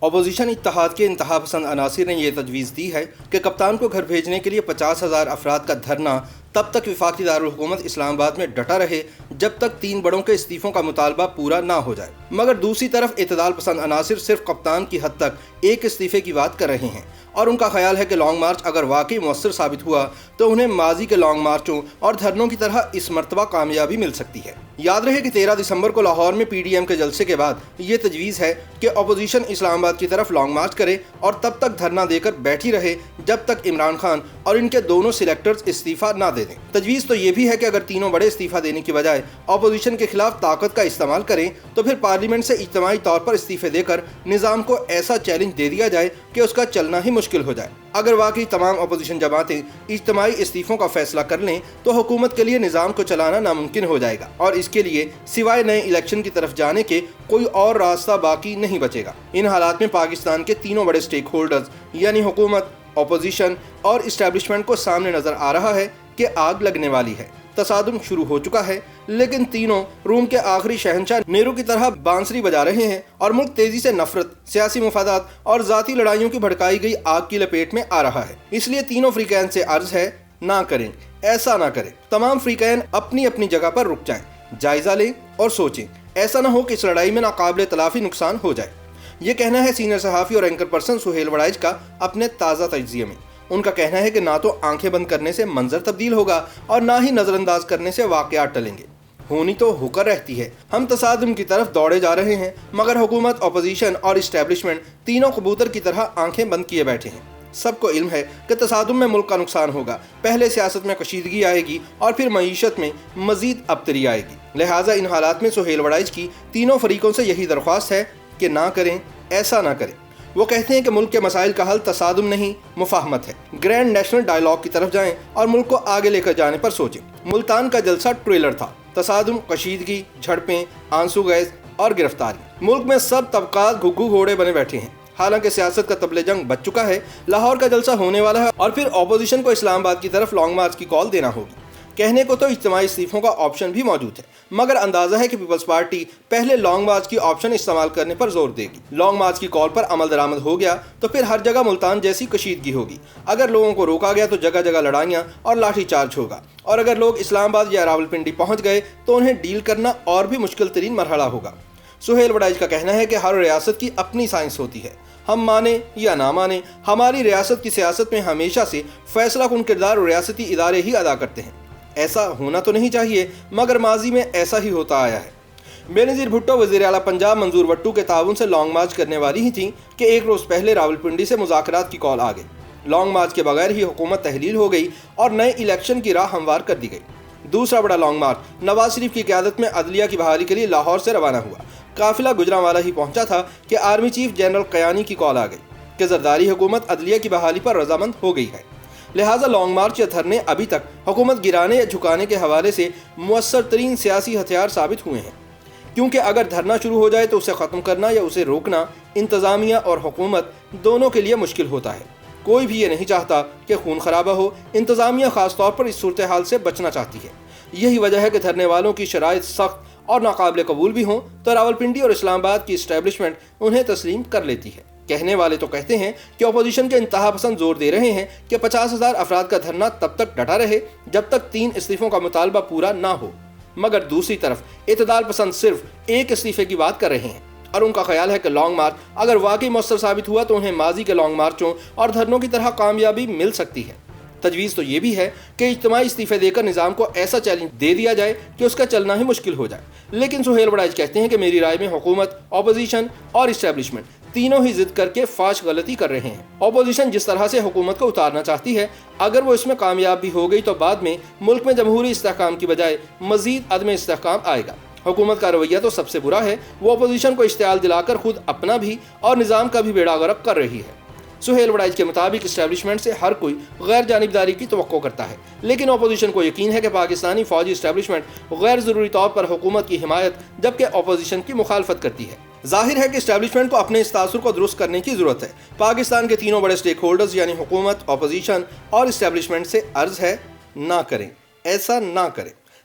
Opposition اتحاد کے انتہا پسند عناصر نے یہ تجویز دی ہے کہ کپتان کو گھر بھیجنے کے لیے 50,000 افراد کا دھرنا تب تک وفاقی دارالحکومت اسلام آباد میں ڈٹا رہے جب تک 3 بڑوں کے استعفوں کا مطالبہ پورا نہ ہو جائے، مگر دوسری طرف اعتدال پسند عناصر صرف کپتان کی حد تک ایک استعفے کی بات کر رہے ہیں، اور ان کا خیال ہے کہ لانگ مارچ اگر واقعی مؤثر ثابت ہوا تو انہیں ماضی کے لانگ مارچوں اور دھرنوں کی طرح اس مرتبہ کامیابی مل سکتی ہے۔ یاد رہے کہ 13 دسمبر کو لاہور میں پی ڈی ایم کے جلسے کے بعد یہ تجویز ہے کہ اپوزیشن اسلام آباد کی طرف لانگ مارچ کرے اور تب تک دھرنا دے کر بیٹھی رہے جب تک عمران خان اور ان کے دونوں سلیکٹرز استعفیٰ نہ دے دیں۔ تجویز تو یہ بھی ہے کہ اگر تینوں بڑے استعفیٰ دینے کی بجائے اپوزیشن کے خلاف طاقت کا استعمال کریں تو پھر پارلیمنٹ سے اجتماعی طور پر استعفے دے کر نظام کو ایسا چیلنج دے دیا جائے کہ اس کا چلنا ہی مشکل ہو جائے۔ اگر واقعی تمام اپوزیشن جماعتیں اجتماعی استعفوں کا فیصلہ کر لیں تو حکومت کے لیے نظام کو چلانا ناممکن ہو جائے گا، اور اس کے لیے سوائے نئے الیکشن کی طرف جانے کے کوئی اور راستہ باقی نہیں بچے گا۔ ان حالات میں پاکستان کے تینوں بڑے سٹیک ہولڈرز یعنی حکومت، اپوزیشن اور اسٹیبلشمنٹ کو سامنے نظر آ رہا ہے کہ آگ لگنے والی ہے۔ تصادم شروع ہو چکا ہے، لیکن تینوں روم کے آخری شہنشاہ نیرو کی طرح بانسری بجا رہے ہیں، اور ملک تیزی سے نفرت، سیاسی مفادات اور ذاتی لڑائیوں کی بھڑکائی گئی آگ کی لپیٹ میں آ رہا ہے۔ اس لیے تینوں فریقین سے عرض ہے، نہ کریں، ایسا نہ کریں۔ تمام فریقین اپنی اپنی جگہ پر رک جائیں، جائزہ لیں اور سوچیں، ایسا نہ ہو کہ اس لڑائی میں ناقابل تلافی نقصان ہو جائے۔ یہ کہنا ہے سینئر صحافی اور اینکر پرسن سہیل وڑائچ کا اپنے تازہ تجزیے میں۔ ان کا کہنا ہے کہ نہ تو آنکھیں بند کرنے سے منظر تبدیل ہوگا اور نہ ہی نظر انداز کرنے سے واقعات ٹلیں گے۔ ہونی تو ہو کر رہتی ہے، ہم تصادم کی طرف دوڑے جا رہے ہیں، مگر حکومت، اپوزیشن اور اسٹیبلشمنٹ تینوں کبوتر کی طرح آنکھیں بند کیے بیٹھے ہیں۔ سب کو علم ہے کہ تصادم میں ملک کا نقصان ہوگا، پہلے سیاست میں کشیدگی آئے گی اور پھر معیشت میں مزید ابتری آئے گی۔ لہٰذا ان حالات میں سہیل وڑائچ کی تینوں فریقوں سے یہی درخواست ہے کہ نہ کریں، ایسا نہ کریں۔ وہ کہتے ہیں کہ ملک کے مسائل کا حل تصادم نہیں، مفاہمت ہے۔ گرینڈ نیشنل ڈائیلاگ کی طرف جائیں اور ملک کو آگے لے کر جانے پر سوچیں۔ ملتان کا جلسہ ٹریلر تھا، تصادم، کشیدگی، جھڑپیں، آنسو گیس اور گرفتاری۔ ملک میں سب طبقات گھگو گھوڑے بنے بیٹھے ہیں، حالانکہ سیاست کا طبل جنگ بچ چکا ہے۔ لاہور کا جلسہ ہونے والا ہے اور پھر اپوزیشن کو اسلام آباد کی طرف لانگ مارچ کی کال دینا ہوگی۔ کہنے کو تو اجتماعی استعفوں کا آپشن بھی موجود ہے، مگر اندازہ ہے کہ پیپلز پارٹی پہلے لانگ مارچ کی آپشن استعمال کرنے پر زور دے گی۔ لانگ مارچ کی کال پر عمل درآمد ہو گیا تو پھر ہر جگہ ملتان جیسی کشیدگی ہوگی۔ اگر لوگوں کو روکا گیا تو جگہ جگہ لڑائیاں اور لاٹھی چارج ہوگا، اور اگر لوگ اسلام آباد یا راولپنڈی پہنچ گئے تو انہیں ڈیل کرنا اور بھی مشکل ترین مرحلہ ہوگا۔ سہیل وڑائچ کا کہنا ہے کہ ہر ریاست کی اپنی سائنس ہوتی ہے، ہم مانیں یا نہ مانیں، ہماری ریاست کی سیاست میں ہمیشہ سے فیصلہ کن کردار ریاستی ادارے ہی ادا کرتے ہیں۔ ایسا ہونا تو نہیں چاہیے، مگر ماضی میں ایسا ہی ہوتا آیا ہے۔ بینظیر بھٹو وزیر اعلیٰ پنجاب منظور وٹو کے تعاون سے لانگ مارچ کرنے والی ہی تھیں کہ ایک روز پہلے راولپنڈی سے مذاکرات کی کال آ گئی۔ لانگ مارچ کے بغیر ہی حکومت تحلیل ہو گئی اور نئے الیکشن کی راہ ہموار کر دی گئی۔ دوسرا بڑا لانگ مارچ نواز شریف کی قیادت میں عدلیہ کی بحالی کے لیے لاہور سے روانہ ہوا۔ قافلہ گجرانوالہ ہی پہنچا تھا کہ آرمی چیف جنرل قیانی کی کال آ گئی کہ زرداری حکومت عدلیہ کی بحالی پر رضامند ہو گئی ہے۔ لہٰذا لانگ مارچ یا دھرنے ابھی تک حکومت گرانے یا جھکانے کے حوالے سے مؤثر ترین سیاسی ہتھیار ثابت ہوئے ہیں، کیونکہ اگر دھرنا شروع ہو جائے تو اسے ختم کرنا یا اسے روکنا انتظامیہ اور حکومت دونوں کے لیے مشکل ہوتا ہے۔ کوئی بھی یہ نہیں چاہتا کہ خون خرابہ ہو، انتظامیہ خاص طور پر اس صورتحال سے بچنا چاہتی ہے۔ یہی وجہ ہے کہ دھرنے والوں کی شرائط سخت اور ناقابل قبول بھی ہوں تو راولپنڈی اور اسلام آباد کی اسٹیبلشمنٹ انہیں تسلیم کر لیتی ہے۔ کہنے والے تو کہتے ہیں کہ اپوزیشن کے انتہا پسند زور دے رہے ہیں کہ 50,000 افراد کا دھرنا تب تک ڈٹا رہے جب تک 3 استعفوں کا مطالبہ پورا نہ ہو، مگر دوسری طرف اعتدال پسند صرف ایک استعفے کی بات کر رہے ہیں، اور ان کا خیال ہے کہ لانگ مارچ اگر واقعی مؤثر ثابت ہوا تو انہیں ماضی کے لانگ مارچوں اور دھرنوں کی طرح کامیابی مل سکتی ہے۔ تجویز تو یہ بھی ہے کہ اجتماعی استعفے دے کر نظام کو ایسا چیلنج دے دیا جائے کہ اس کا چلنا ہی مشکل ہو جائے۔ لیکن سہیل وڑائچ کہتے ہیں کہ میری رائے میں حکومت، اپوزیشن اور اسٹیبلشمنٹ تینوں ہی ضد کر کے فاش غلطی کر رہے ہیں۔ اپوزیشن جس طرح سے حکومت کو اتارنا چاہتی ہے، اگر وہ اس میں کامیاب بھی ہو گئی تو بعد میں ملک میں جمہوری استحکام کی بجائے مزید عدم استحکام آئے گا۔ حکومت کا رویہ تو سب سے برا ہے، وہ اپوزیشن کو اشتعال دلا کر خود اپنا بھی اور نظام کا بھی بیڑا غرق کر رہی ہے۔ سہیل وڑائچ کے مطابق اسٹیبلشمنٹ سے ہر کوئی غیر جانبداری کی توقع کرتا ہے، لیکن اپوزیشن کو یقین ہے کہ پاکستانی فوجی اسٹیبلشمنٹ غیر ضروری طور پر حکومت کی حمایت جبکہ اپوزیشن کی مخالفت کرتی ہے۔ ظاہر ہے کہ اسٹیبلشمنٹ کو اپنے اس تاثر کو درست کرنے کی ضرورت ہے۔ پاکستان کے تینوں بڑے سٹیک ہولڈرز یعنی حکومت، اپوزیشن اور اسٹیبلشمنٹ سے عرض ہے، نہ کریں، ایسا نہ کریں۔